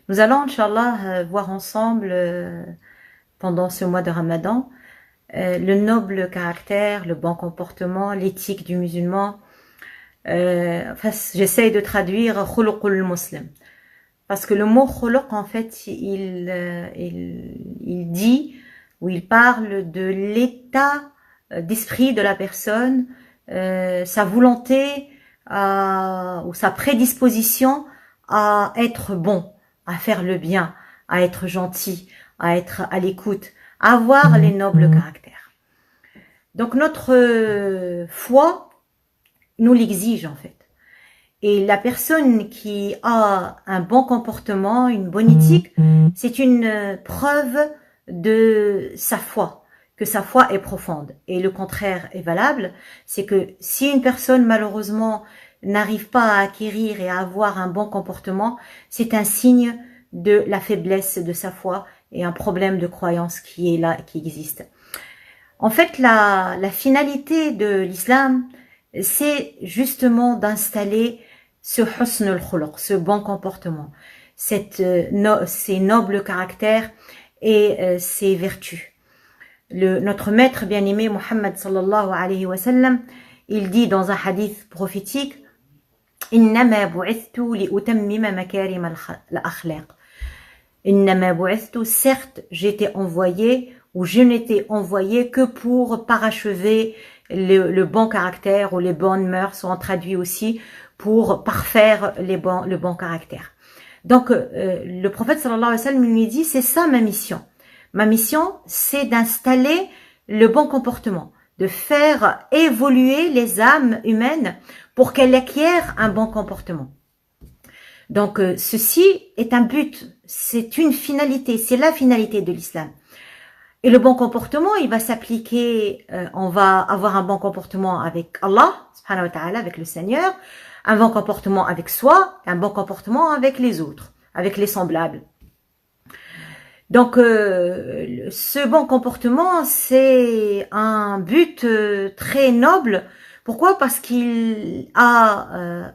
Nous allons, Inch'Allah, voir ensemble, pendant ce mois de Ramadan, le noble caractère, le bon comportement, l'éthique du musulman. Enfin, j'essaye de traduire khuluqul muslim. Parce que le mot khuluq, en fait, il dit, ou il parle de l'état d'esprit de la personne, sa volonté ou sa prédisposition à être bon, à faire le bien, à être gentil, à être à l'écoute, à avoir les nobles caractères. Donc notre foi nous l'exige en fait. Et la personne qui a un bon comportement, une bonne éthique, c'est une preuve de sa foi, que sa foi est profonde. Et le contraire est valable, c'est que si une personne malheureusement n'arrive pas à acquérir et à avoir un bon comportement, c'est un signe de la faiblesse de sa foi et un problème de croyance qui est là, qui existe. En fait, la finalité de l'islam, c'est justement d'installer ce husn al-khuluq, ce bon comportement, ces nobles caractères et ces vertus. Notre maître bien-aimé Muhammad sallallahu alayhi wa sallam, il dit dans un hadith prophétique, Innama bu'ithtu li utammima makarim al-akhlaq. Innama bu'ithtu, certes, j'étais envoyé ou je n'étais envoyé que pour parachever le bon caractère ou les bonnes mœurs, sont traduits aussi pour parfaire le bon caractère. Donc, le prophète sallallahu alayhi wa sallam lui dit, c'est ça ma mission. Ma mission, c'est d'installer le bon comportement, de faire évoluer les âmes humaines pour qu'elles acquièrent un bon comportement. Donc, ceci est un but, c'est une finalité, c'est la finalité de l'islam. Et le bon comportement, il va s'appliquer, on va avoir un bon comportement avec Allah, subhanahu wa ta'ala, avec le Seigneur, un bon comportement avec soi, un bon comportement avec les autres, avec les semblables. Donc, ce bon comportement, c'est un but très noble. Pourquoi? Parce qu'il a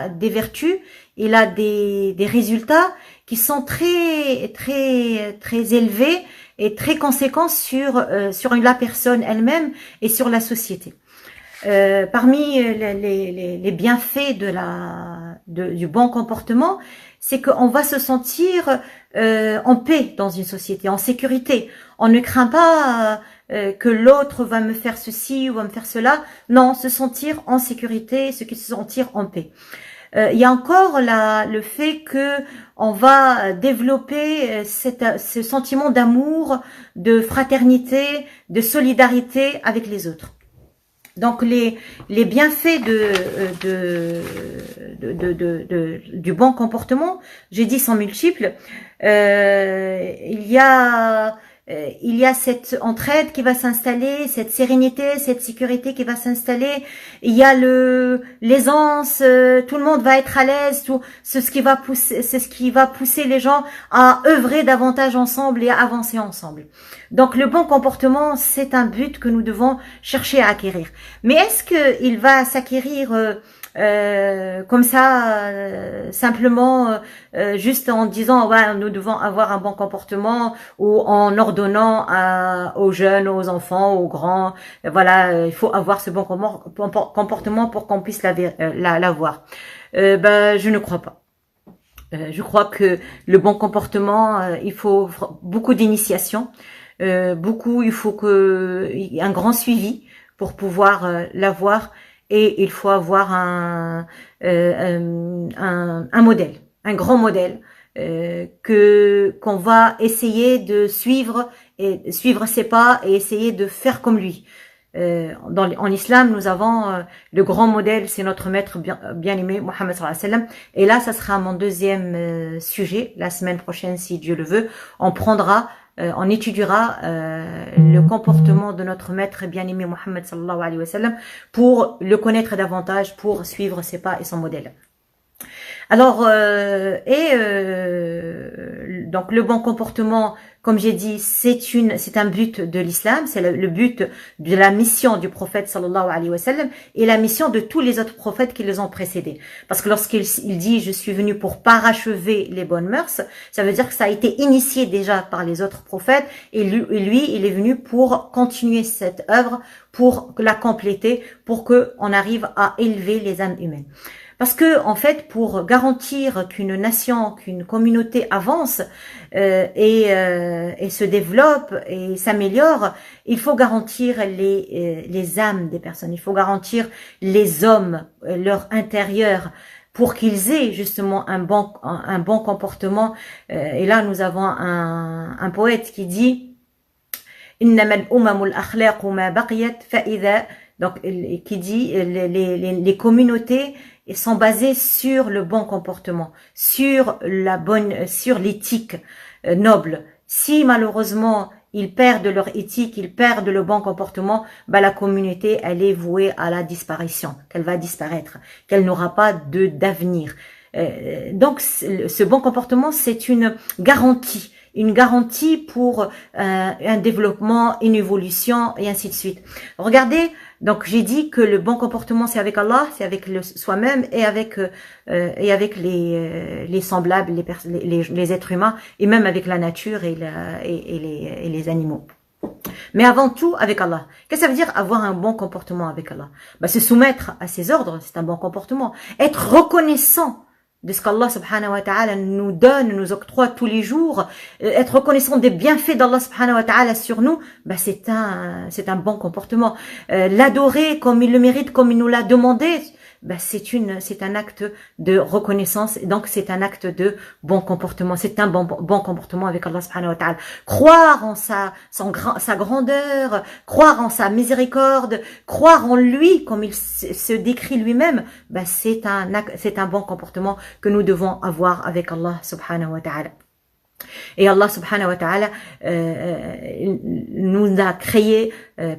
des vertus, il a des résultats qui sont très élevés et très conséquents sur la personne elle-même et sur la société. Parmi les bienfaits du bon comportement, c'est qu'on va se sentir en paix dans une société, en sécurité. On ne craint pas que l'autre va me faire ceci ou va me faire cela. Non, se sentir en sécurité, se sentir en paix. Il y a encore le fait que on va développer ce sentiment d'amour, de fraternité, de solidarité avec les autres. Donc les bienfaits du bon comportement, j'ai dit, sont multiples. Il y a cette entraide qui va s'installer, cette sérénité, cette sécurité qui va s'installer. Il y a l'aisance, tout le monde va être à l'aise, c'est ce qui va pousser les gens à œuvrer davantage ensemble et à avancer ensemble. Donc le bon comportement, c'est un but que nous devons chercher à acquérir. Mais est-ce que il va s'acquérir comme ça, simplement, juste en disant ouais, nous devons avoir un bon comportement, ou en ordonnant aux jeunes, aux enfants, aux grands, voilà, il faut avoir ce bon comportement pour qu'on puisse l'avoir. Je ne crois pas. Je crois que le bon comportement, il faut beaucoup d'initiation, il faut un grand suivi pour pouvoir l'avoir. Et il faut avoir un modèle, un grand modèle qu'on va essayer de suivre ses pas et essayer de faire comme lui. En islam, nous avons le grand modèle, c'est notre maître bien-aimé, Mohammed sallallahu alayhi wa sallam. Et là, ça sera mon deuxième sujet, la semaine prochaine, si Dieu le veut. On étudiera le comportement de notre maître bien-aimé Mohammed sallallahu alayhi wa sallam pour le connaître davantage, pour suivre ses pas et son modèle. Alors, donc le bon comportement, comme j'ai dit, c'est un but de l'islam, c'est le but de la mission du prophète sallallahu alayhi wa sallam et la mission de tous les autres prophètes qui les ont précédés. Parce que lorsqu'il dit je suis venu pour parachever les bonnes mœurs, ça veut dire que ça a été initié déjà par les autres prophètes et lui il est venu pour continuer cette œuvre, pour la compléter, pour que on arrive à élever les âmes humaines. Parce que, en fait, pour garantir qu'une nation, qu'une communauté avance et se développe et s'améliore, il faut garantir les âmes des personnes. Il faut garantir les hommes, leur intérieur, pour qu'ils aient justement un bon comportement. Et là, nous avons un poète qui dit إنما الأمم الأخلاق ما بقيت فإذا donc qui dit les communautés sont basées sur le bon comportement, sur l'éthique noble. Si malheureusement ils perdent leur éthique, ils perdent le bon comportement, la communauté elle est vouée à la disparition, qu'elle va disparaître, qu'elle n'aura pas d'avenir. Donc ce bon comportement c'est une garantie pour un développement, une évolution et ainsi de suite. Regardez, donc j'ai dit que le bon comportement c'est avec Allah, c'est avec soi-même et avec les semblables, les êtres humains et même avec la nature et les animaux. Mais avant tout avec Allah. Qu'est-ce que ça veut dire avoir un bon comportement avec Allah? Se soumettre à ses ordres, c'est un bon comportement. Être reconnaissant de ce qu'Allah subhanahu wa ta'ala nous donne, nous octroie tous les jours, être reconnaissant des bienfaits d'Allah subhanahu wa ta'ala sur nous, c'est un bon comportement. L'adorer comme il le mérite, comme il nous l'a demandé, c'est un acte de reconnaissance, et donc c'est un acte de bon comportement, c'est un bon comportement avec Allah subhanahu wa ta'ala. Croire en sa grandeur, croire en sa miséricorde, croire en lui comme il se décrit lui-même, c'est un bon comportement que nous devons avoir avec Allah subhanahu wa ta'ala. Et Allah subhanahu wa ta'ala nous a créés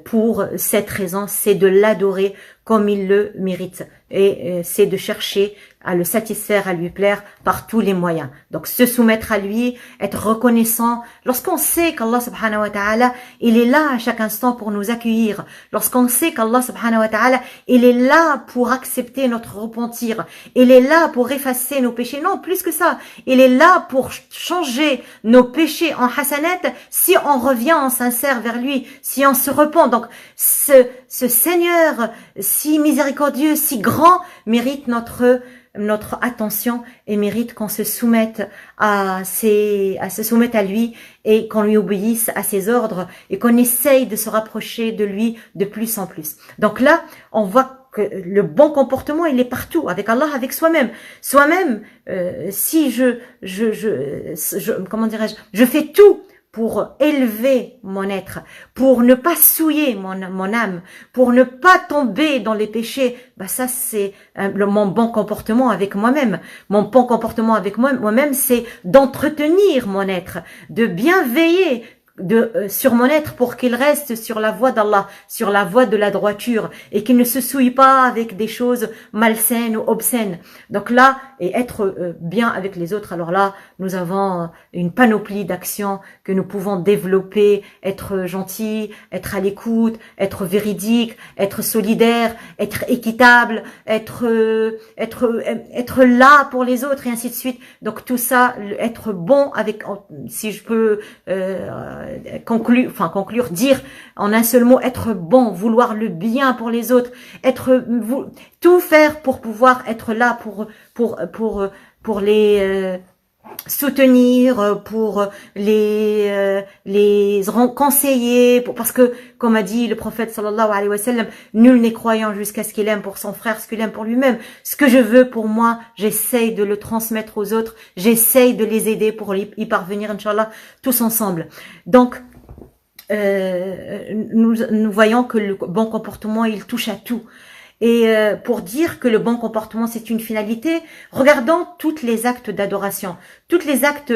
pour cette raison, c'est de l'adorer comme il le mérite. Et c'est de chercher à le satisfaire, à lui plaire par tous les moyens. Donc se soumettre à lui, être reconnaissant. Lorsqu'on sait qu'Allah subhanahu wa ta'ala, il est là à chaque instant pour nous accueillir. Lorsqu'on sait qu'Allah subhanahu wa ta'ala, il est là pour accepter notre repentir. Il est là pour effacer nos péchés. Non, plus que ça. Il est là pour changer nos péchés en hasanat si on revient en sincère vers lui, si on se repent. Donc ce Seigneur si miséricordieux, si grand, mérite notre attention et mérite qu'on se soumette à lui et qu'on lui obéisse à ses ordres et qu'on essaye de se rapprocher de lui de plus en plus. Donc là, on voit que le bon comportement, il est partout, avec Allah, avec soi-même. Soi-même, si comment dirais-je, je fais tout pour élever mon être, pour ne pas souiller mon âme, pour ne pas tomber dans les péchés, ça c'est mon bon comportement avec moi-même. Mon bon comportement avec moi-même, c'est d'entretenir mon être, de bien veiller sur mon être pour qu'il reste sur la voie d'Allah, sur la voie de la droiture et qu'il ne se souille pas avec des choses malsaines ou obscènes. Donc là, et être bien avec les autres, alors là, nous avons une panoplie d'actions que nous pouvons développer, être gentil, être à l'écoute, être véridique, être solidaire, être équitable, être là pour les autres et ainsi de suite. Donc tout ça, être bon avec, si je peux conclure, dire en un seul mot, être bon, vouloir le bien pour les autres, tout faire pour pouvoir être là pour les soutenir, pour les conseiller, parce que comme a dit le prophète sallallahu alayhi wa sallam, nul n'est croyant jusqu'à ce qu'il aime pour son frère ce qu'il aime pour lui-même. Ce que je veux pour moi, j'essaye de le transmettre aux autres, j'essaye de les aider pour y parvenir, inchallah, tous ensemble. Donc nous voyons que le bon comportement, il touche à tout. Et pour dire que le bon comportement, c'est une finalité, regardons tous les actes d'adoration. Tous les actes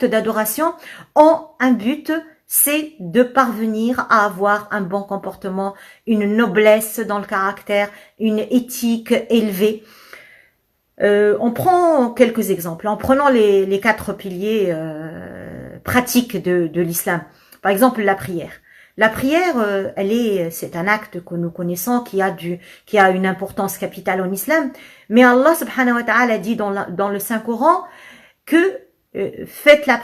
d'adoration ont un but, c'est de parvenir à avoir un bon comportement, une noblesse dans le caractère, une éthique élevée. On prend quelques exemples, en prenant les 4 piliers pratiques de l'islam. Par exemple, la prière. La prière, c'est un acte que nous connaissons qui a une importance capitale en islam. Mais Allah subhanahu wa ta'ala dit dans le Saint-Coran que faites la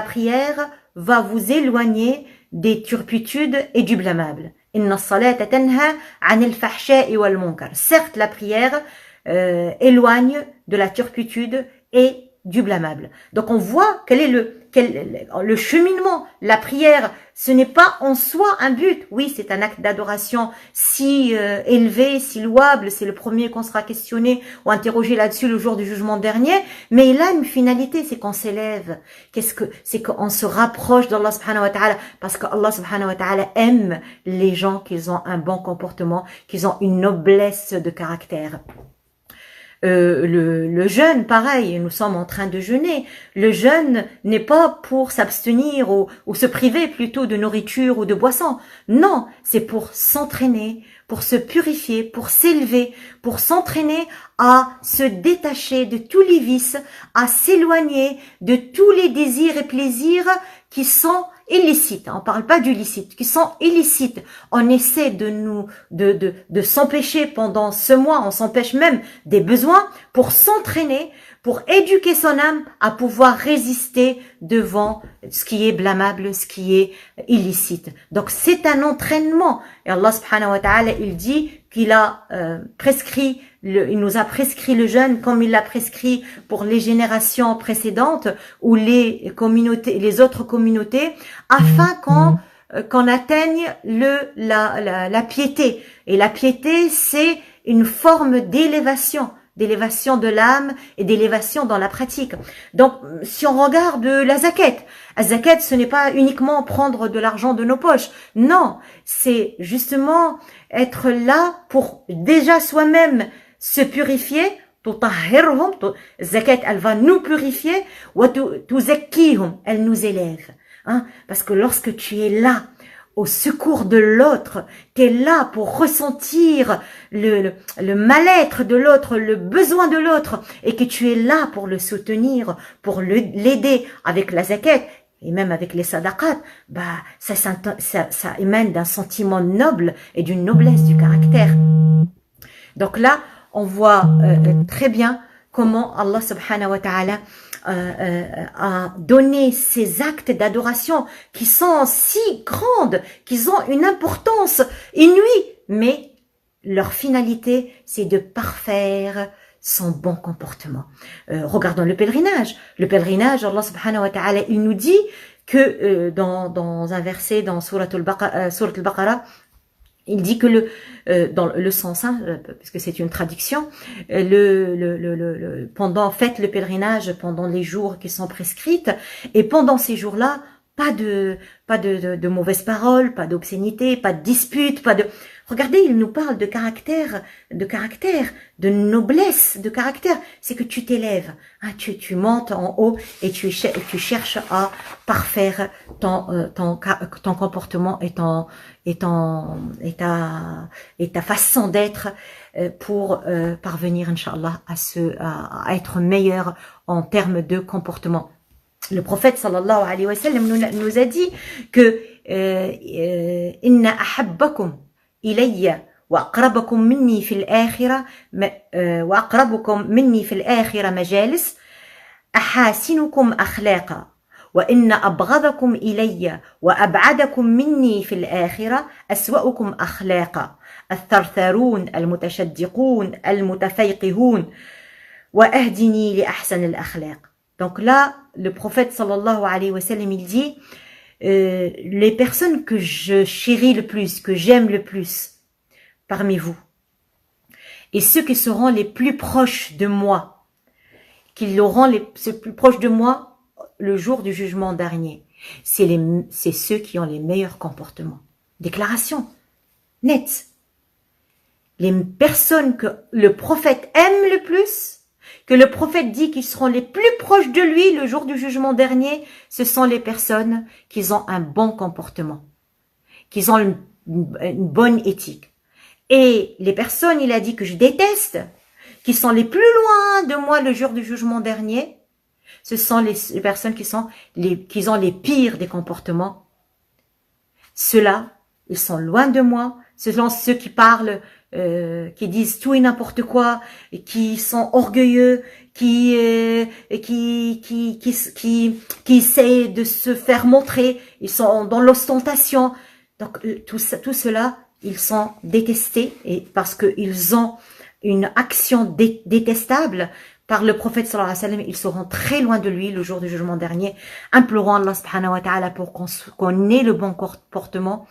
prière va vous éloigner des turpitudes et du blâmable. Inna as-salata tanha 'anil fahsha'i wal munkar. Certes, la prière éloigne de la turpitude et du blâmable. Donc on voit quel est le cheminement. La prière, ce n'est pas en soi un but. Oui, c'est un acte d'adoration si élevé, si louable. C'est le premier qu'on sera questionné ou interrogé là-dessus le jour du jugement dernier. Mais il a une finalité, c'est qu'on s'élève. C'est qu'on se rapproche d'Allah subhanahu wa ta'ala. Parce que Allah subhanahu wa ta'ala aime les gens qui ont un bon comportement, qui ont une noblesse de caractère. Le jeûne, pareil, nous sommes en train de jeûner. Le jeûne n'est pas pour s'abstenir ou se priver plutôt de nourriture ou de boisson. Non, c'est pour s'entraîner, pour se purifier, pour s'élever, pour s'entraîner à se détacher de tous les vices, à s'éloigner de tous les désirs et plaisirs qui sont illicites. On parle pas du licite, qui sont illicites. On essaie de s'empêcher pendant ce mois, on s'empêche même des besoins pour s'entraîner, pour éduquer son âme à pouvoir résister devant ce qui est blâmable, ce qui est illicite. Donc c'est un entraînement. Et Allah subhanahu wa ta'ala, il dit qu'il a il nous a prescrit le jeûne comme il l'a prescrit pour les générations précédentes ou les autres communautés, afin qu'on atteigne la piété. Et la piété, c'est une forme d'élévation de l'âme et d'élévation dans la pratique. Donc, si on regarde la zakat, ce n'est pas uniquement prendre de l'argent de nos poches. Non, c'est justement être là pour déjà soi-même se purifier. Zakat, elle va nous purifier. Elle nous élève. Parce que lorsque tu es là, au secours de l'autre, tu es là pour ressentir le mal-être de l'autre, le besoin de l'autre, et que tu es là pour le soutenir, pour l'aider avec la zakat, et même avec les sadaqat, ça émane d'un sentiment noble et d'une noblesse du caractère. Donc là, on voit très bien comment Allah subhanahu wa ta'ala a donné ces actes d'adoration qui sont si grandes, qu'ils ont une importance inouïe, mais leur finalité, c'est de parfaire son bon comportement. Regardons le pèlerinage. Le pèlerinage, Allah subhanahu wa ta'ala, il nous dit que dans un verset dans Surat al-Baqarah, il dit que dans le sens, parce que c'est une traduction, faites le pèlerinage pendant les jours qui sont prescrits, et pendant ces jours-là, pas de mauvaises paroles, pas d'obscénité, pas de disputes, Regardez, il nous parle de caractère, de noblesse de caractère. C'est que tu t'élèves, tu montes en haut et tu cherches à parfaire ton comportement et ta façon d'être pour parvenir, Inch'Allah, à être meilleur en termes de comportement. Le prophète sallallahu alayhi wa sallam nous a dit que inna ahabbakum ilayya wa aqrabakum minni fil akhirah majalis ahasinukum akhlaqa wa inna abghadakum ilayya wa ab'adakum minni fil akhirah aswa'ukum akhlaqa الثرثرون المتشدقون المتفيقهون واهدني لأحسن الأخلاق. Donc là, le prophète sallallahu alayhi wa sallam, il dit les personnes que je chéris le plus, que j'aime le plus parmi vous, et ceux qui seront les plus proches de moi, qui auront les plus proches de moi le jour du jugement dernier, c'est ceux qui ont les meilleurs comportements. Déclaration nette. Les personnes que le prophète aime le plus, que le prophète dit qu'ils seront les plus proches de lui le jour du jugement dernier, ce sont les personnes qui ont un bon comportement, qui ont une bonne éthique. Et les personnes, il a dit que je déteste, qui sont les plus loin de moi le jour du jugement dernier, ce sont les personnes qui ont les pires des comportements. Ceux-là, ils sont loin de moi. Ce sont ceux qui parlent, qui disent tout et n'importe quoi, et qui sont orgueilleux, qui essaient de se faire montrer. Ils sont dans l'ostentation. Donc tout cela, ils sont détestés et parce qu'ils ont une action détestable. Par le prophète sallallahu alayhi wa sallam, ils seront très loin de lui le jour du jugement dernier, implorant Allah subhanahu wa ta'ala pour qu'on ait le bon comportement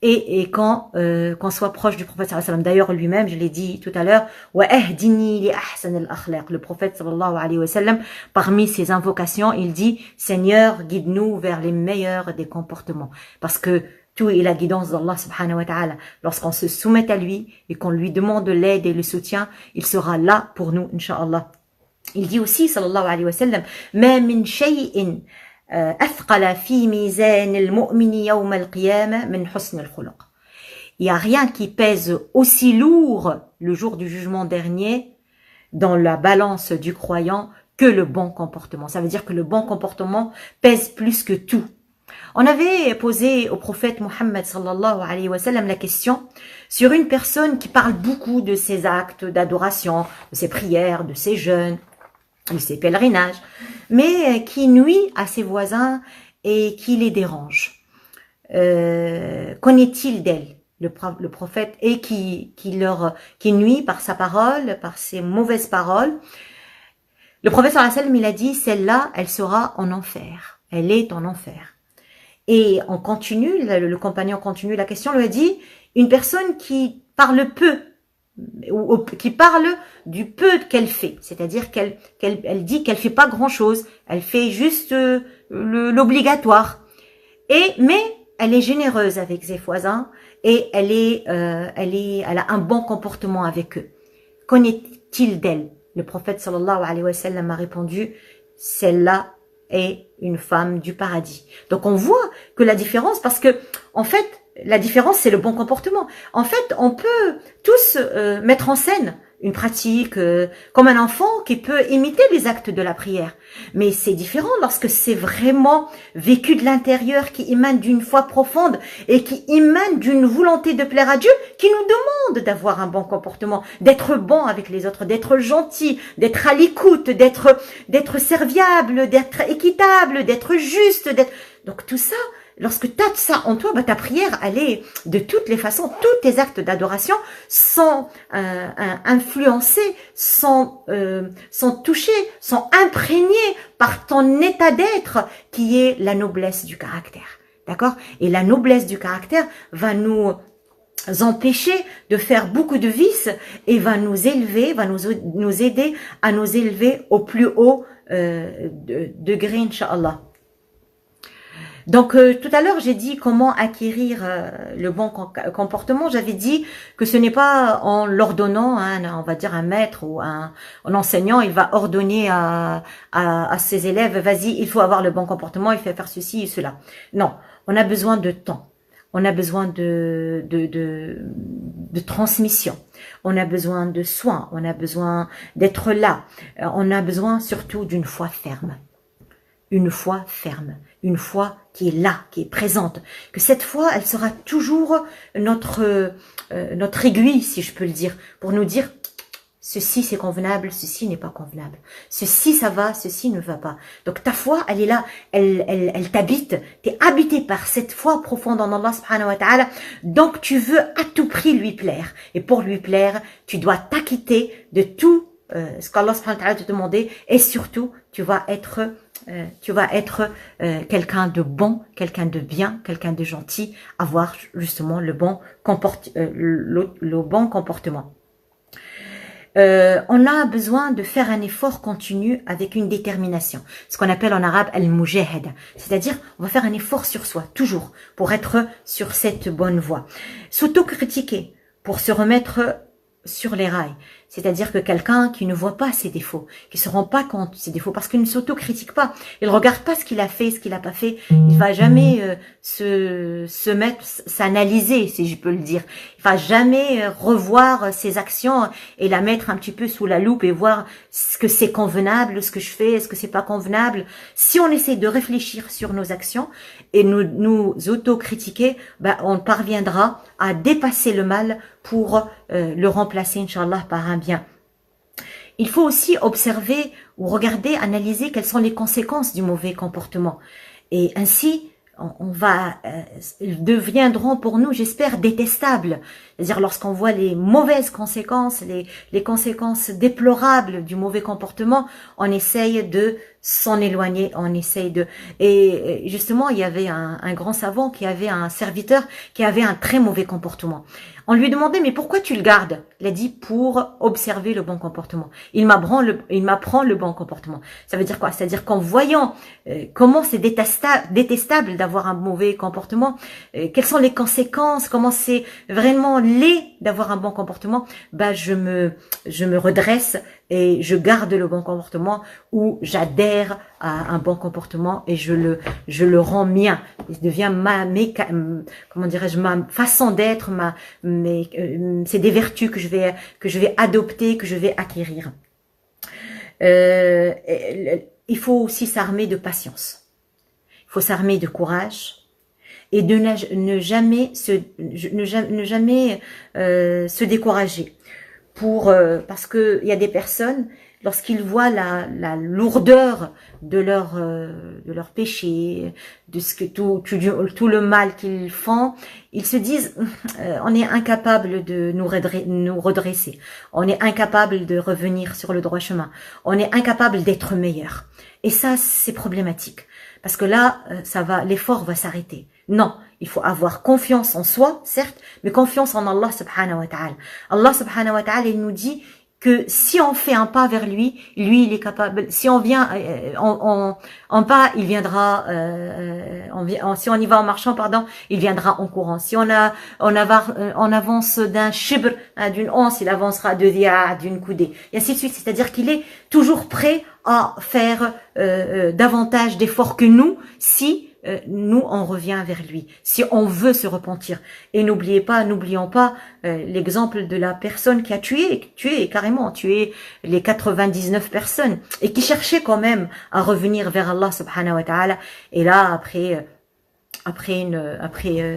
et qu'on soit proche du prophète sallallahu alayhi wa sallam. D'ailleurs, lui-même, je l'ai dit tout à l'heure, wa ahdini li ahsan al-akhlaq. Le prophète sallallahu alayhi wa sallam, parmi ses invocations, il dit, Seigneur, guide-nous vers les meilleurs des comportements. Parce que tout est la guidance d'Allah subhanahu wa ta'ala. Lorsqu'on se soumet à lui et qu'on lui demande l'aide et le soutien, il sera là pour nous, incha'Allah. Il dit aussi, sallallahu alayhi wa sallam, ما من شيء أثقل في ميزان المؤمن يوم القيامة من حسن الخلق. Il n'y a rien qui pèse aussi lourd le jour du jugement dernier dans la balance du croyant que le bon comportement. Ça veut dire que le bon comportement pèse plus que tout. On avait posé au prophète Mohammed sallallahu alayhi wa sallam la question sur une personne qui parle beaucoup de ses actes d'adoration, de ses prières, de ses jeûnes, de ses pèlerinages, mais qui nuit à ses voisins et qui les dérange. Qu'en-est-il d'elle, le prophète, et qui nuit par sa parole, par ses mauvaises paroles? Le prophète sallallahu alayhi wa sallam, il a dit, celle-là, elle sera en enfer. Elle est en enfer. Et on continue, le compagnon continue la question, lui a dit, une personne qui parle peu, ou qui parle du peu qu'elle fait, c'est-à-dire qu'elle dit qu'elle fait pas grand-chose, elle fait juste l'obligatoire, mais elle est généreuse avec ses voisins et elle a un bon comportement avec eux. Qu'en est-il d'elle? Le prophète sallallahu alayhi wa sallam a répondu, celle-là est une femme du paradis. Donc on voit que la différence, parce que en fait la différence c'est le bon comportement. En fait on peut tous mettre en scène une pratique comme un enfant qui peut imiter les actes de la prière, mais c'est différent lorsque c'est vraiment vécu de l'intérieur, qui émane d'une foi profonde et qui émane d'une volonté de plaire à Dieu, qui nous demande d'avoir un bon comportement, d'être bon avec les autres, d'être gentil, d'être à l'écoute, d'être serviable, d'être équitable, d'être juste, donc tout ça. Lorsque tu as ça en toi, ta prière, elle est de toutes les façons, tous tes actes d'adoration sont influencés, sont touchés, sont imprégnés par ton état d'être qui est la noblesse du caractère. D'accord? Et la noblesse du caractère va nous empêcher de faire beaucoup de vices et va nous élever, va nous aider à nous élever au plus haut degré, Inch'Allah. Donc tout à l'heure j'ai dit comment acquérir le bon comportement. J'avais dit que ce n'est pas en l'ordonnant, on va dire un maître ou un enseignant, il va ordonner à ses élèves, vas-y, il faut avoir le bon comportement, il faut faire ceci et cela. Non, on a besoin de temps, on a besoin de transmission, on a besoin de soins, on a besoin d'être là, on a besoin surtout d'une foi ferme. Une foi ferme, une foi qui est là, qui est présente, que cette foi, elle sera toujours notre aiguille, si je peux le dire, pour nous dire ceci c'est convenable, ceci n'est pas convenable, ceci ça va, ceci ne va pas. Donc ta foi, elle est là, elle t'habite, tu es habité par cette foi profonde en Allah subhanahu wa ta'ala, donc tu veux à tout prix lui plaire, et pour lui plaire, tu dois t'acquitter de tout ce qu'Allah subhanahu wa ta'ala te demandait, et surtout, tu vas être quelqu'un de bon, quelqu'un de bien, quelqu'un de gentil, avoir justement le bon comportement. On a besoin de faire un effort continu avec une détermination, ce qu'on appelle en arabe al-mujahada, c'est-à-dire on va faire un effort sur soi, toujours, pour être sur cette bonne voie. S'auto-critiquer, pour se remettre sur les rails. C'est-à-dire que quelqu'un qui ne voit pas ses défauts, qui se rend pas compte de ses défauts, parce qu'il ne s'auto-critique pas, il regarde pas ce qu'il a fait, ce qu'il a pas fait, il va jamais se mettre, s'analyser, si je peux le dire. Il va jamais revoir ses actions et la mettre un petit peu sous la loupe et voir ce que c'est convenable, ce que je fais, est-ce que c'est pas convenable. Si on essaie de réfléchir sur nos actions et nous auto-critiquer, on parviendra à dépasser le mal pour le remplacer, Inch'Allah, par un bien. Il faut aussi observer ou regarder, analyser quelles sont les conséquences du mauvais comportement. Et ainsi, ils deviendront pour nous, j'espère, détestables. C'est-à-dire lorsqu'on voit les mauvaises conséquences, les conséquences déplorables du mauvais comportement, on essaye de s'en éloigner, on essaye de... Et justement, il y avait un grand savant qui avait un serviteur qui avait un très mauvais comportement. On lui demandait, mais pourquoi tu le gardes? Il a dit, pour observer le bon comportement. Il m'apprend le bon comportement. Ça veut dire quoi? C'est-à-dire qu'en voyant comment c'est détestable d'avoir un mauvais comportement, quelles sont les conséquences, comment c'est vraiment laid d'avoir un bon comportement, je me redresse et je garde le bon comportement ou j'adhère à un bon comportement et je le rends mien. Il devient comment dirais-je, ma façon d'être, c'est des vertus que je vais adopter, que je vais acquérir. Il faut aussi s'armer de patience. Il faut s'armer de courage et de ne jamais se décourager. Parce que il y a des personnes, lorsqu'ils voient la lourdeur de leur péché, de ce que tout le mal qu'ils font, ils se disent on est incapable de nous redresser, on est incapable de revenir sur le droit chemin, on est incapable d'être meilleur. Et ça, c'est problématique parce que là, l'effort va s'arrêter. Non, il faut avoir confiance en soi, certes, mais confiance en Allah subhanahu wa ta'ala. Allah subhanahu wa ta'ala, il nous dit que si on fait un pas vers lui, il est capable. Si on vient en pas, il viendra. Si on y va en marchant, pardon, il viendra en courant. Si on avance d'un shibr, d'une once, il avancera de dia, d'une coudée, et ainsi de suite. C'est-à-dire qu'il est toujours prêt à faire davantage d'efforts que nous, si nous on revient vers lui, si on veut se repentir. Et n'oublions pas l'exemple de la personne qui a tué les 99 personnes et qui cherchait quand même à revenir vers Allah subhanahu wa ta'ala. Et là, après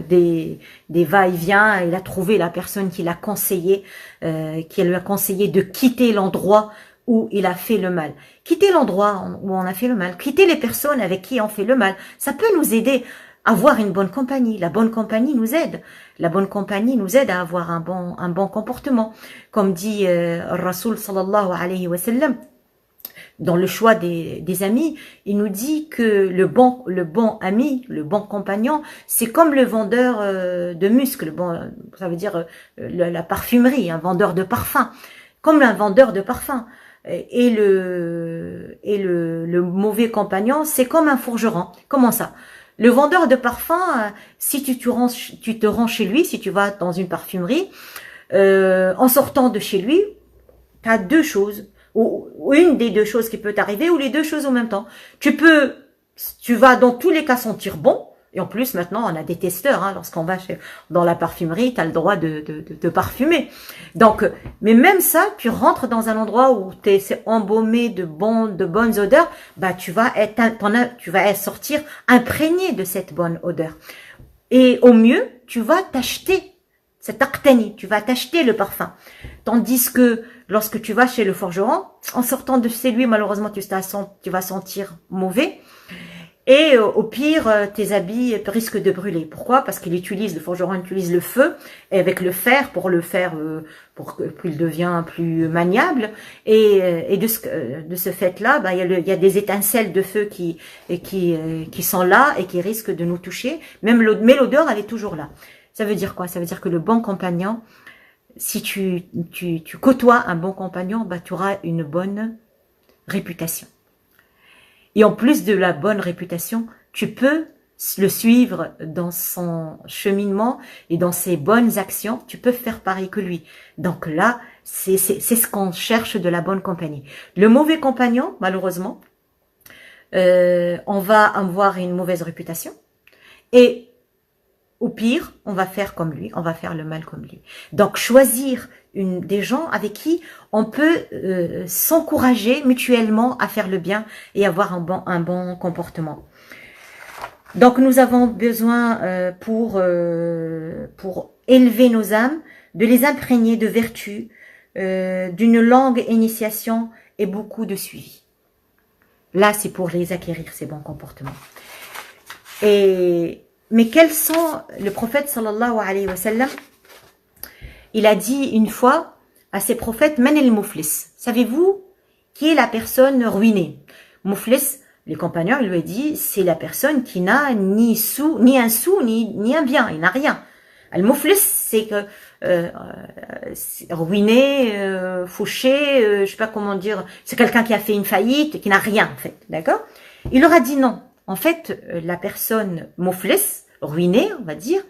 des va-et-vient, il a trouvé la personne qui l'a conseillé, qui lui a conseillé de quitter l'endroit où il a fait le mal. Quitter l'endroit où on a fait le mal, quitter les personnes avec qui on fait le mal, ça peut nous aider à avoir une bonne compagnie. La bonne compagnie nous aide. La bonne compagnie nous aide à avoir un bon comportement. Comme dit Rasoul sallallahu alayhi wa sallam, dans le choix des amis, il nous dit que le bon ami, le bon compagnon, c'est comme le vendeur de muscles. Bon, ça veut dire la parfumerie, un vendeur de parfum. Comme un vendeur de parfum. Et le mauvais compagnon, c'est comme un forgeron. Comment ça? Le vendeur de parfum, si tu te rends chez lui, si tu vas dans une parfumerie, en sortant de chez lui, tu as deux choses, ou une des deux choses qui peut t'arriver, ou les deux choses en même temps. Tu vas dans tous les cas sentir bon. Et en plus, maintenant, on a des testeurs. Lorsqu'on va dans la parfumerie, tu as le droit de parfumer. Donc, mais même ça, tu rentres dans un endroit où c'est embaumé de bonnes odeurs, tu vas sortir imprégné de cette bonne odeur. Et au mieux, tu vas t'acheter cet aqtani, tu vas t'acheter le parfum. Tandis que lorsque tu vas chez le forgeron, en sortant de chez lui, malheureusement, tu vas sentir mauvais. Et au pire, tes habits risquent de brûler. Pourquoi? Parce le forgeron utilise le feu et avec le fer pour qu'il devienne plus maniable. Et de ce fait-là, il y a des étincelles de feu qui sont là et qui risquent de nous toucher. Mais l'odeur, elle est toujours là. Ça veut dire quoi? Ça veut dire que le bon compagnon, si tu côtoies un bon compagnon, tu auras une bonne réputation. Et en plus de la bonne réputation, tu peux le suivre dans son cheminement et dans ses bonnes actions, tu peux faire pareil que lui. Donc là, c'est ce qu'on cherche de la bonne compagnie. Le mauvais compagnon, malheureusement, on va avoir une mauvaise réputation et au pire, on va faire comme lui, on va faire le mal comme lui. Donc choisir des gens avec qui on peut s'encourager mutuellement à faire le bien et avoir un bon comportement. Donc nous avons besoin pour élever nos âmes, de les imprégner de vertus, d'une longue initiation et beaucoup de suivi. Là, c'est pour les acquérir, ces bons comportements. Mais quels sont, le prophète sallallahu alayhi wa sallam, il a dit une fois à ses prophètes, Man el muflis. Savez-vous qui est la personne ruinée? Muflis, les compagnons, il lui a dit, c'est la personne qui n'a ni un sou, ni un bien, il n'a rien. Al muflis, c'est que ruiné, fauché, je sais pas comment dire, c'est quelqu'un qui a fait une faillite, qui n'a rien en fait, d'accord? Il leur a dit non. En fait, la personne muflis, ruinée, on va dire,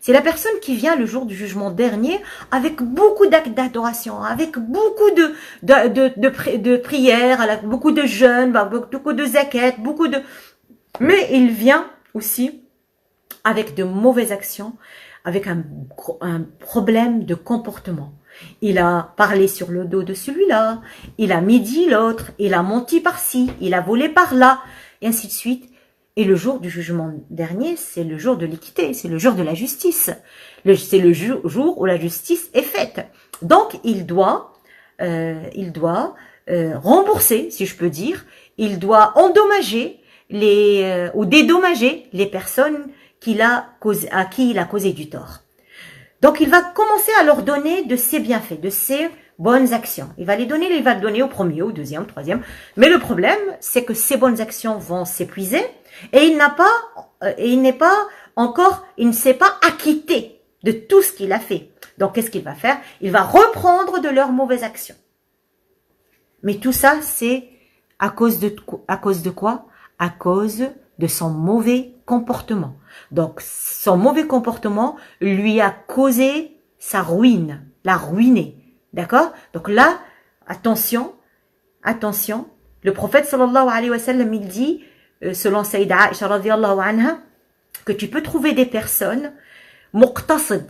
c'est la personne qui vient le jour du jugement dernier avec beaucoup d'actes d'adoration, avec beaucoup de prières, avec beaucoup de jeûnes, beaucoup de zakat, mais il vient aussi avec de mauvaises actions, avec un problème de comportement. Il a parlé sur le dos de celui-là, il a médit l'autre, il a menti par-ci, il a volé par-là, et ainsi de suite. Et le jour du jugement dernier, c'est le jour de l'équité, c'est le jour de la justice. C'est le jour où la justice est faite. Donc, il doit rembourser, si je peux dire, il doit endommager ou dédommager les personnes à qui il a causé du tort. Donc, il va commencer à leur donner de ses bienfaits, de ses bonnes actions. Il va le donner au premier, au deuxième, au troisième. Mais le problème, c'est que ces bonnes actions vont s'épuiser et il ne s'est pas acquitté de tout ce qu'il a fait. Donc, qu'est-ce qu'il va faire? Il va reprendre de leurs mauvaises actions. Mais tout ça, c'est à cause de quoi? À cause de son mauvais comportement. Donc, son mauvais comportement lui a causé sa ruine, l'a ruiné. D'accord? Donc là, attention, le prophète sallallahu alayhi wa sallam, il dit, selon Sayyida Aisha radiyallahu anha, que tu peux trouver des personnes muqtasid.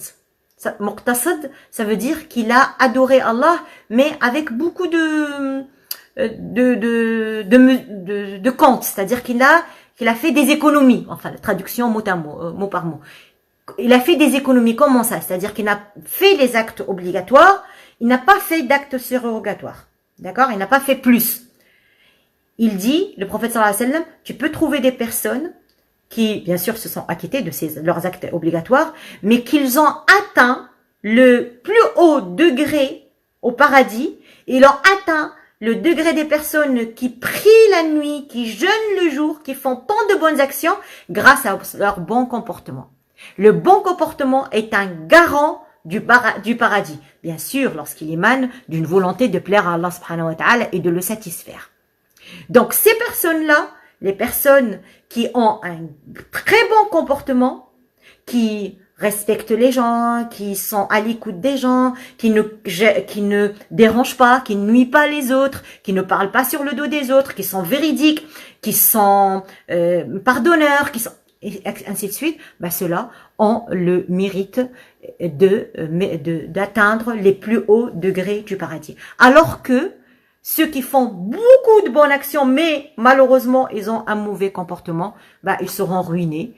Muqtasid, ça veut dire qu'il a adoré Allah, mais avec beaucoup de comptes, c'est-à-dire qu'il a fait des économies, enfin la traduction mot par mot. Il a fait des économies, comment ça? C'est-à-dire qu'il a fait les actes obligatoires, il n'a pas fait d'actes surrogatoires. D'accord? Il n'a pas fait plus. Il dit, le prophète sallallahu alayhi wa sallam, tu peux trouver des personnes qui, bien sûr, se sont acquittées de leurs actes obligatoires, mais qu'ils ont atteint le plus haut degré au paradis, et ils ont atteint le degré des personnes qui prient la nuit, qui jeûnent le jour, qui font tant de bonnes actions grâce à leur bon comportement. Le bon comportement est un garant du paradis. Bien sûr, lorsqu'il émane d'une volonté de plaire à Allah subhanahu wa ta'ala et de le satisfaire. Donc, ces personnes-là, les personnes qui ont un très bon comportement, qui respectent les gens, qui sont à l'écoute des gens, qui ne dérangent pas, qui ne nuisent pas les autres, qui ne parlent pas sur le dos des autres, qui sont véridiques, qui sont pardonneurs, et ainsi de suite, ceux-là ont le mérite d'atteindre les plus hauts degrés du paradis. Alors que ceux qui font beaucoup de bonnes actions, mais malheureusement, ils ont un mauvais comportement, ils seront ruinés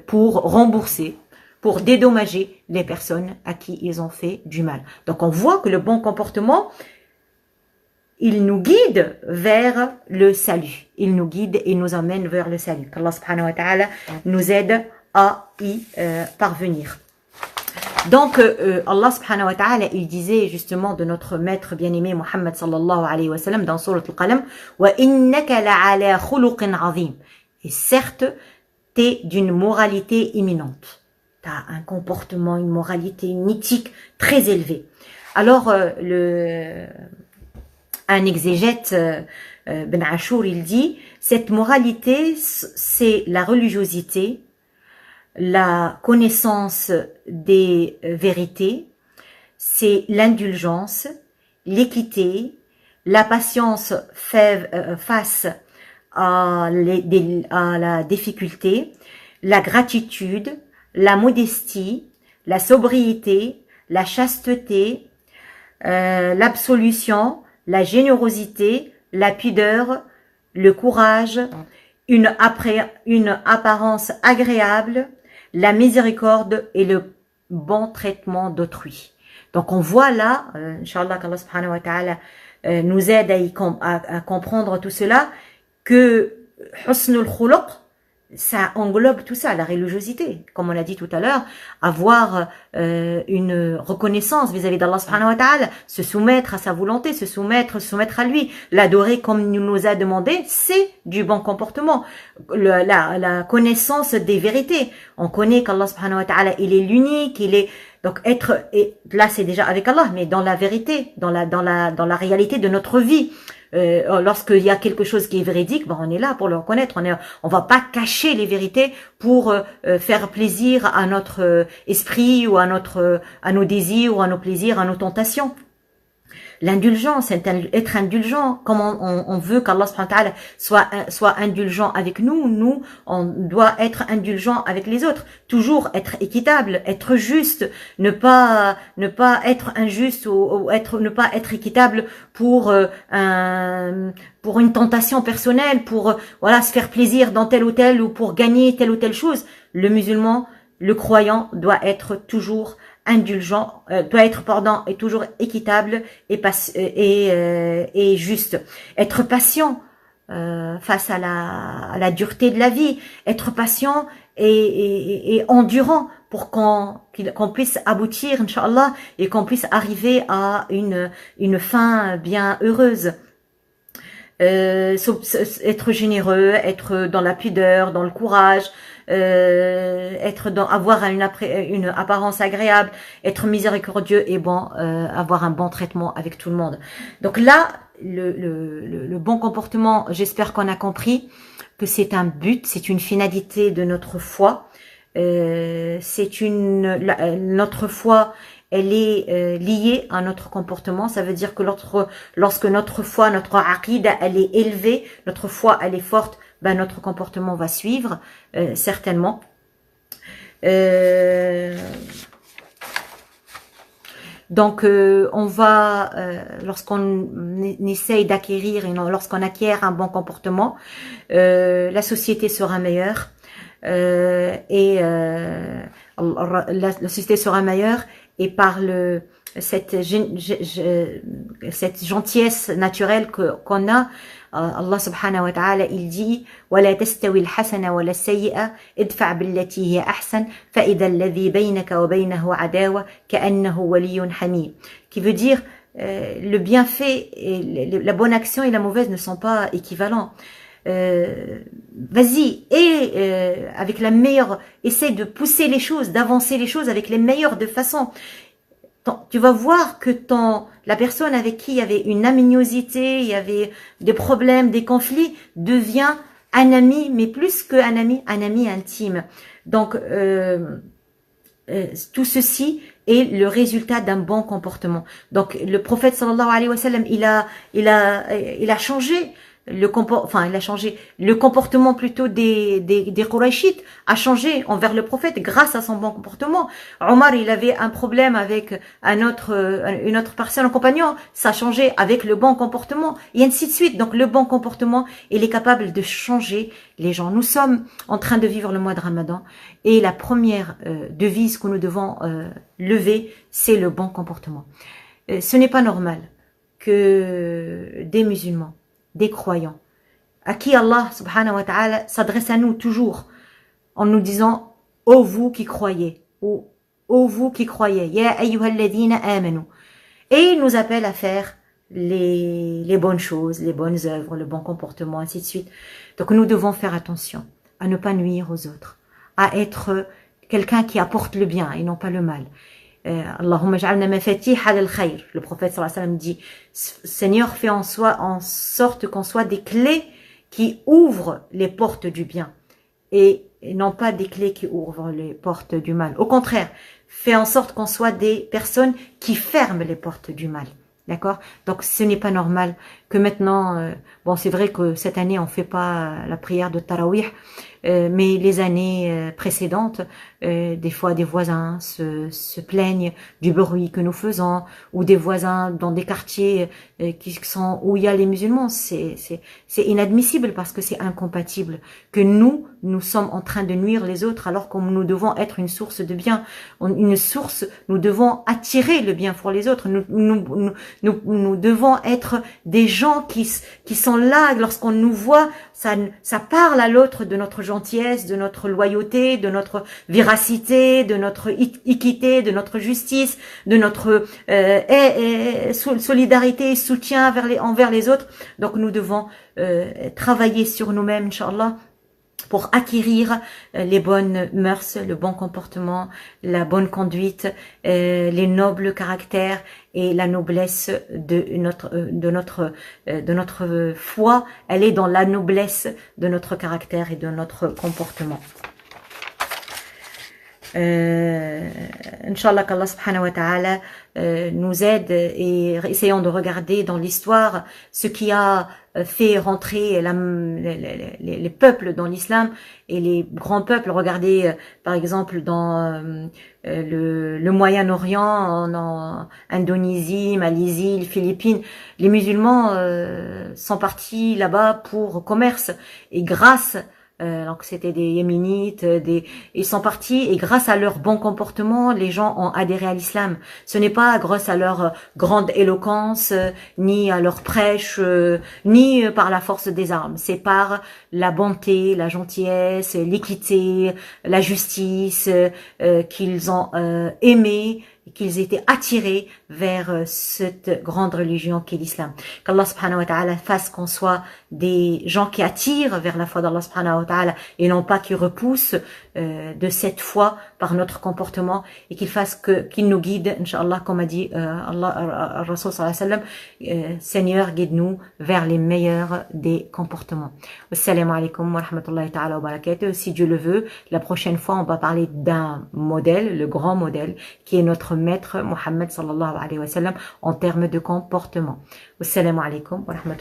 pour rembourser, pour dédommager les personnes à qui ils ont fait du mal. Donc, on voit que le bon comportement, il nous guide vers le salut. Il nous guide et nous emmène vers le salut. Qu'Allah subhanahu wa ta'ala nous aide à y parvenir. Donc, Allah subhanahu wa ta'ala, il disait justement de notre maître bien-aimé Muhammad sallallahu alayhi wa sallam dans Surat Al-Qalam, wa innaka la'ala khuluqin azim. Et certes, t'es d'une moralité imminente. T'as un comportement, une moralité, une éthique très élevée. Alors, un exégète Ben Achour, il dit, cette moralité, c'est la religiosité, la connaissance des vérités, c'est l'indulgence, l'équité, la patience face à la difficulté, la gratitude, la modestie, la sobriété, la chasteté, l'absolution, la générosité, la pudeur, le courage, une apparence agréable, la miséricorde et le bon traitement d'autrui. Donc on voit là, Inch'Allah, qu'Allah subhanahu wa ta'ala nous aide à comprendre tout cela, que husnul khuluq, ça englobe tout ça, la religiosité, comme on a dit tout à l'heure, avoir une reconnaissance vis-à-vis d'Allah subhanahu wa ta'ala, se soumettre à sa volonté, se soumettre à lui, l'adorer comme il nous a demandé, c'est du bon comportement. La connaissance des vérités. On connaît qu'Allah subhanahu wa ta'ala, il est l'unique, il est donc et là c'est déjà avec Allah, mais dans la vérité, dans la réalité de notre vie. Lorsqu'il y a quelque chose qui est véridique, ben on est là pour le reconnaître. On va pas cacher les vérités pour faire plaisir à notre esprit ou à nos désirs ou à nos plaisirs, à nos tentations. L'indulgence, être indulgent, comme on veut qu'Allah subhanahu wa ta'ala soit indulgent avec nous, on doit être indulgent avec les autres. Toujours être équitable, être juste, ne pas être injuste ou ne pas être équitable pour une tentation personnelle, pour se faire plaisir dans tel ou tel ou pour gagner telle ou telle chose. Le musulman, le croyant doit être toujours indulgent, et toujours équitable et juste. Être patient face à la dureté de la vie, être patient et endurant pour qu'on puisse aboutir, Inch'Allah, et qu'on puisse arriver à une fin bien heureuse. Être généreux, être dans la pudeur, dans le courage, avoir une apparence agréable, être miséricordieux et avoir un bon traitement avec tout le monde. Donc là, le bon comportement, j'espère qu'on a compris que c'est un but, c'est une finalité de notre foi. Notre foi, elle est liée à notre comportement. Ça veut dire que lorsque notre foi, notre aqida, elle est élevée, notre foi, elle est forte, notre comportement va suivre, certainement. Donc, on va, lorsqu'on essaye d'acquérir, lorsqu'on acquiert un bon comportement, la société sera meilleure. La société sera meilleure et par cette gentillesse naturelle qu'on a, Allah subhanahu wa ta'ala, il dit وَلَا تَسْتَوِي الْحَسَنَ وَلَا السَّيِّئَةَ ادْفَعْ بِالَّتِي هِيَ أَحْسَنُ فَإِذَا الَّذِي بَيْنَكَ وَبَيْنَهُ عَدَاوَةٌ كَأَنَّهُ وَلِيٌّ حَمِيمٌ, qui veut dire le bienfait et la bonne action et la mauvaise ne sont pas équivalents. Vas-y avec la meilleure, essaie de pousser les choses, d'avancer les choses avec les meilleures de façon. Tu vas voir que la personne avec qui il y avait une aminosité, il y avait des problèmes, des conflits, devient un ami, mais plus qu'un ami, un ami intime. Donc tout ceci est le résultat d'un bon comportement. Donc le prophète sallallahu alayhi wa sallam, il a changé. Il a changé. Le comportement plutôt des Qurayshites a changé envers le prophète grâce à son bon comportement. Omar, il avait un problème avec une autre personne, un compagnon, ça a changé avec le bon comportement, et ainsi de suite. Donc le bon comportement, il est capable de changer les gens. Nous sommes en train de vivre le mois de Ramadan, et la première devise que nous devons lever, c'est le bon comportement. Ce n'est pas normal que des musulmans, des croyants, à qui Allah subhanahu wa ta'ala s'adresse à nous toujours en nous disant « Ô vous qui croyez » ou « Ô vous qui croyez » Ya ayyuhalladhina amanu. Et il nous appelle à faire les bonnes choses, les bonnes œuvres, le bon comportement, ainsi de suite. Donc nous devons faire attention à ne pas nuire aux autres, à être quelqu'un qui apporte le bien et non pas le mal. Allahumma ja'alna mafatiha lil khayr. Le prophète sallallahu alayhi wa sallam dit, Seigneur, fais en sorte qu'on soit des clés qui ouvrent les portes du bien et non pas des clés qui ouvrent les portes du mal. Au contraire, fais en sorte qu'on soit des personnes qui ferment les portes du mal. D'accord? Donc ce n'est pas normal que maintenant, bon c'est vrai que cette année on fait pas la prière de Tarawih, mais les années précédentes, des fois des voisins se plaignent du bruit que nous faisons, ou des voisins dans des quartiers où il y a les musulmans. C'est inadmissible parce que c'est incompatible que nous sommes en train de nuire les autres alors que nous devons être une source de bien, nous devons attirer le bien pour les autres. Nous devons être des gens qui sont là lorsqu'on nous voit, ça parle à l'autre de notre gentillesse, de notre loyauté, de notre véracité, de notre équité, de notre justice, de notre solidarité et soutien envers les autres. Donc nous devons travailler sur nous-mêmes, Inch'Allah, pour acquérir les bonnes mœurs, le bon comportement, la bonne conduite, les nobles caractères et la noblesse de notre foi. Elle est dans la noblesse de notre caractère et de notre comportement. Inch'Allah qu'Allah subhanahu wa ta'ala nous aide et essayons de regarder dans l'histoire ce qui a fait rentrer les peuples dans l'islam et les grands peuples. Regardez par exemple dans le Moyen-Orient, en Indonésie, Malaisie, les Philippines, les musulmans sont partis là-bas pour commerce et grâce donc c'était des yéménites, ils sont partis et grâce à leur bon comportement, les gens ont adhéré à l'islam. Ce n'est pas grâce à leur grande éloquence, ni à leur prêche, ni par la force des armes. C'est par la bonté, la gentillesse, l'équité, la justice qu'ils ont aimé, qu'ils étaient attirés vers cette grande religion qu'est l'islam. Qu'Allah subhanahu wa ta'ala fasse qu'on soit des gens qui attirent vers la foi d'Allah subhanahu wa ta'ala et non pas qui repoussent de cette foi par notre comportement, et qu'il nous guide, Inch'Allah, comme a dit Rasul sallallahu alayhi wa sallam, Seigneur, guide-nous vers les meilleurs des comportements. Assalamu alaikum wa rahmatullahi ta'ala wa barakatuh. Si Dieu le veut, la prochaine fois, on va parler d'un modèle, le grand modèle, qui est notre maître Mohammed sallallahu alayhi wa sallam en termes de comportement. Assalamu alaikum wa rahmatullahi.